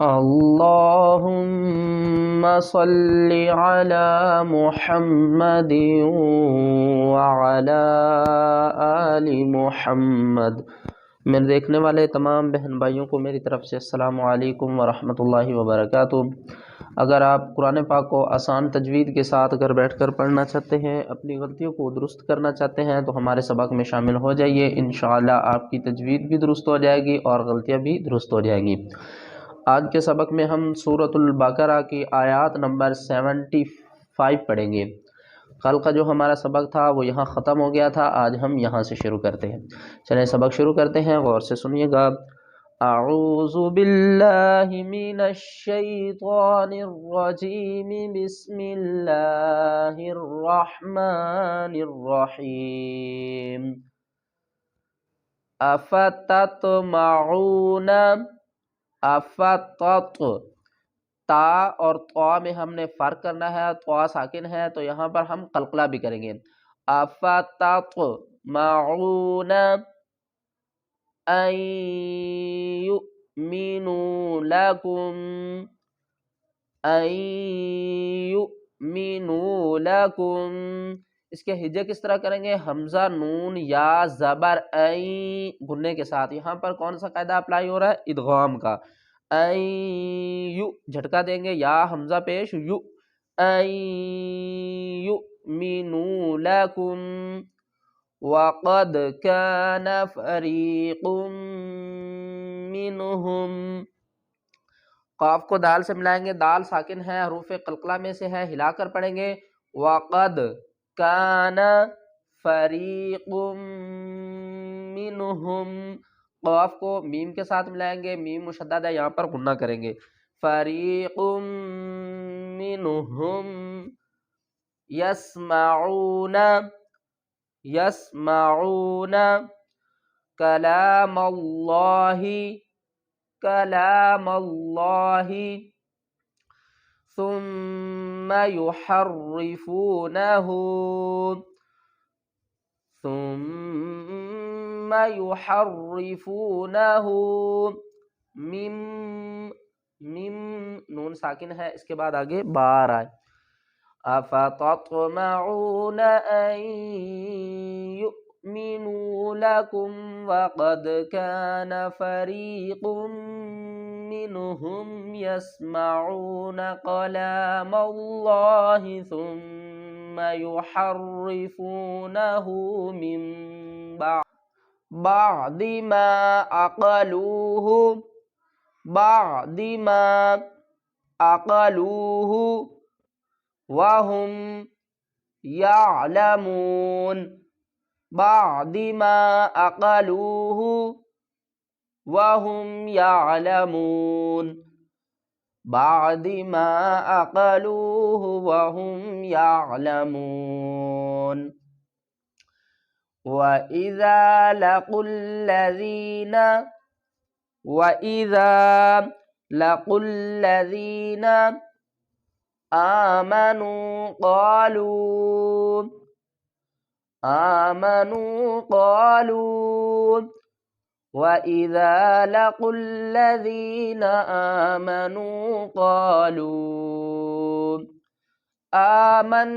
اللهم صل على محمد وعلى آل محمد۔ میرے دیکھنے والے تمام بہن بھائیوں کو میری طرف سے السلام علیکم ورحمۃ اللہ وبرکاتہ۔ اگر آپ قرآن پاک کو آسان تجوید کے ساتھ گھر بیٹھ کر پڑھنا چاہتے ہیں، اپنی غلطیوں کو درست کرنا چاہتے ہیں تو ہمارے سبق میں شامل ہو جائیے، انشاءاللہ آپ کی تجوید بھی درست ہو جائے گی اور غلطیاں بھی درست ہو جائیں گی۔ آج کے سبق میں ہم سورۃ البقرہ کی آیات نمبر 75 پڑھیں گے۔ کل کا جو ہمارا سبق تھا وہ یہاں ختم ہو گیا تھا، آج ہم یہاں سے شروع کرتے ہیں۔ چلیں سبق شروع کرتے ہیں، غور سے سنیے گا۔ اعوذ باللہ من الشیطان الرجیم، بسم اللہ الرحمن الرحیم۔ افتطمعون، افتط، تا اور طا میں ہم نے فرق کرنا ہے، طا ساکن ہے تو یہاں پر ہم قلقلہ بھی کریں گے۔ افتطمعون ان یؤمنوا لکم، ان یؤمنوا لکم۔ اس کے ہجے کس طرح کریں گے؟ حمزہ نون یا زبر این گننے کے ساتھ۔ یہاں پر کون سا قاعدہ اپلائی ہو رہا ہے؟ ادغام کا۔ این یو جھٹکا دیں گے، یا حمزہ پیش، یو، این یؤمنوا لکم وقد کان فریق منہم۔ قاف کو دال سے ملائیں گے، دال ساکن ہے، حروف قلقلہ میں سے ہے، ہلا کر پڑھیں گے۔ وقد کان فریق منہم، قاف کو میم کے ساتھ ملائیں گے، میم مشدد ہے، یہاں پر غنہ کریں گے۔ فریق منہم یسمعون، یسمعون کلام اللہ، کلام اللہ، ثم یحرفونہ، ثم یحرفونہ من، نون ساکن ہے، اس کے بعد آگے بار آئے۔ افتطمعون ان یؤمنوا لکم وقد کان فریق منہم یسمعون کلام اللہ ثم یحرفونہ من بعد ما عقلوہ، بعد ما عقلوہ وہم یعلمون، بعد ما عقلوہ وہم یعلمون، بعد ما عقلوہ وہم یعلمون۔ وَإِذَا لَقُوا الَّذِينَ، وَإِذَا لَقُوا الَّذِينَ آمَنُوا قَالُوا، آمَنُوا قَالُوا، وَإِذَا لَقُوا الَّذِينَ آمَنُوا قَالُوا آمَنَّا،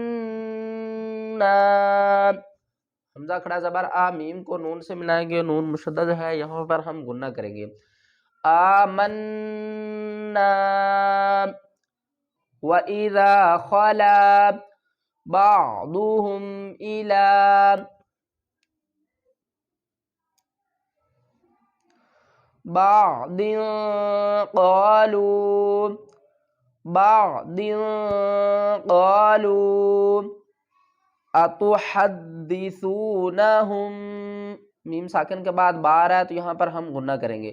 حمزہ کھڑا زبر آ، میم کو نون سے ملائیں گے، نون مشدد ہے، یہاں پر ہم غنہ کریں گے۔ آمنا، وَإِذَا خَلَا بَعْضُهُمْ إِلَى بَعْضٍ قَالُوا، بَعْضٍ قَالُوا أَتُحَدِّثُونَهُمْ، میم ساکن کے بعد بار ہے تو یہاں پر ہم غنہ کریں گے۔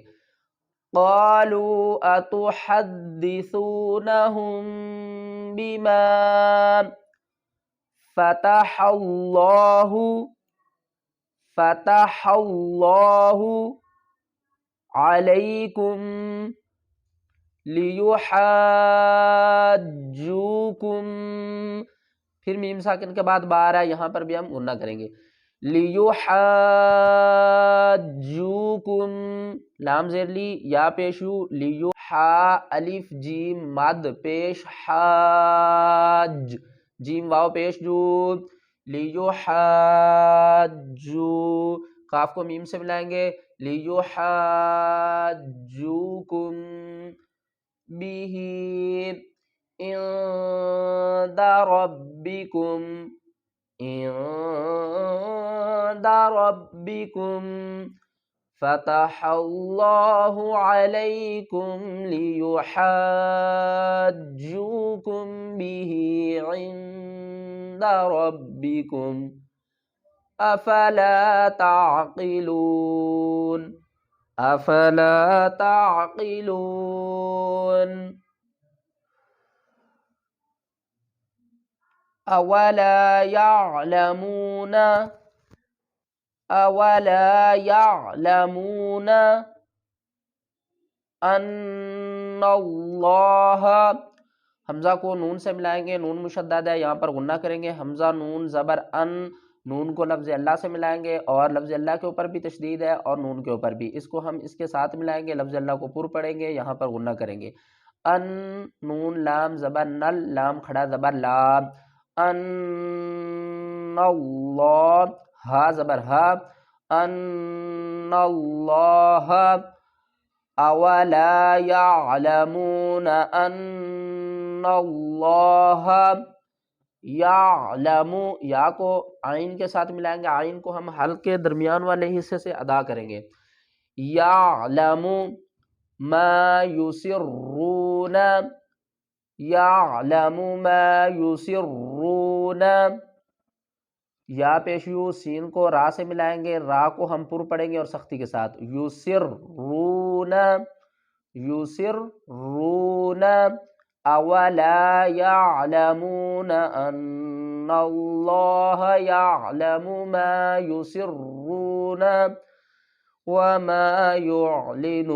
قَالُوا أَتُحَدِّثُونَهُمْ بِمَا فَتَحَ اللَّهُ، فَتَحَ اللَّهُ عَلَيْكُمْ لِيُحَاجُّوكُمْ، پھر میم ساکن کے بعد بار ہے، یہاں پر بھی ہم غنہ کریں گے۔ لِيُحَاجُّوكُمْ، لام زیر لی، یا پیشو، حا الف جیم مد پیش حاج، جیم واو پیش جو، لیحاجو، قاف کو میم سے ملائیں گے، لیحاجوکم بہ عند ربکم، عند ربکم فتح اللہ علیکم لیحاجوکم بہ عند ربکم افلا تعقلون، افلا تعقلون، اولا یعلمون، اولا یعلمون ان اللہ، حمزہ کو نون سے ملائیں گے، نون مشدد ہے، یہاں پر غنہ کریں گے، حمزہ نون زبر ان، نون کو لفظ اللہ سے ملائیں گے، اور لفظ اللہ کے اوپر بھی تشدید ہے اور نون کے اوپر بھی، اس کو ہم اس کے ساتھ ملائیں گے، لفظ اللہ کو پر پڑھیں گے، یہاں پر غنہ کریں گے، ان نون لام زبر نل، لام کھڑا زبر لام، ان اللہ، ہا زبر ہا، ان اللہ، اولا یعلمون ان اللہ یعلم، یا کو عین کے ساتھ ملائیں گے، عین کو ہم حلق کے درمیان والے حصے سے ادا کریں گے، یعلم ما یسرون، یعلم ما یسرون، یا پیش یو، سین کو را سے ملائیں گے، را کو ہم پر پڑھیں گے اور سختی کے ساتھ، یسرون، یسرون، اولا یعلمون ان اللہ یعلم ما یسرون وما یعلنون۔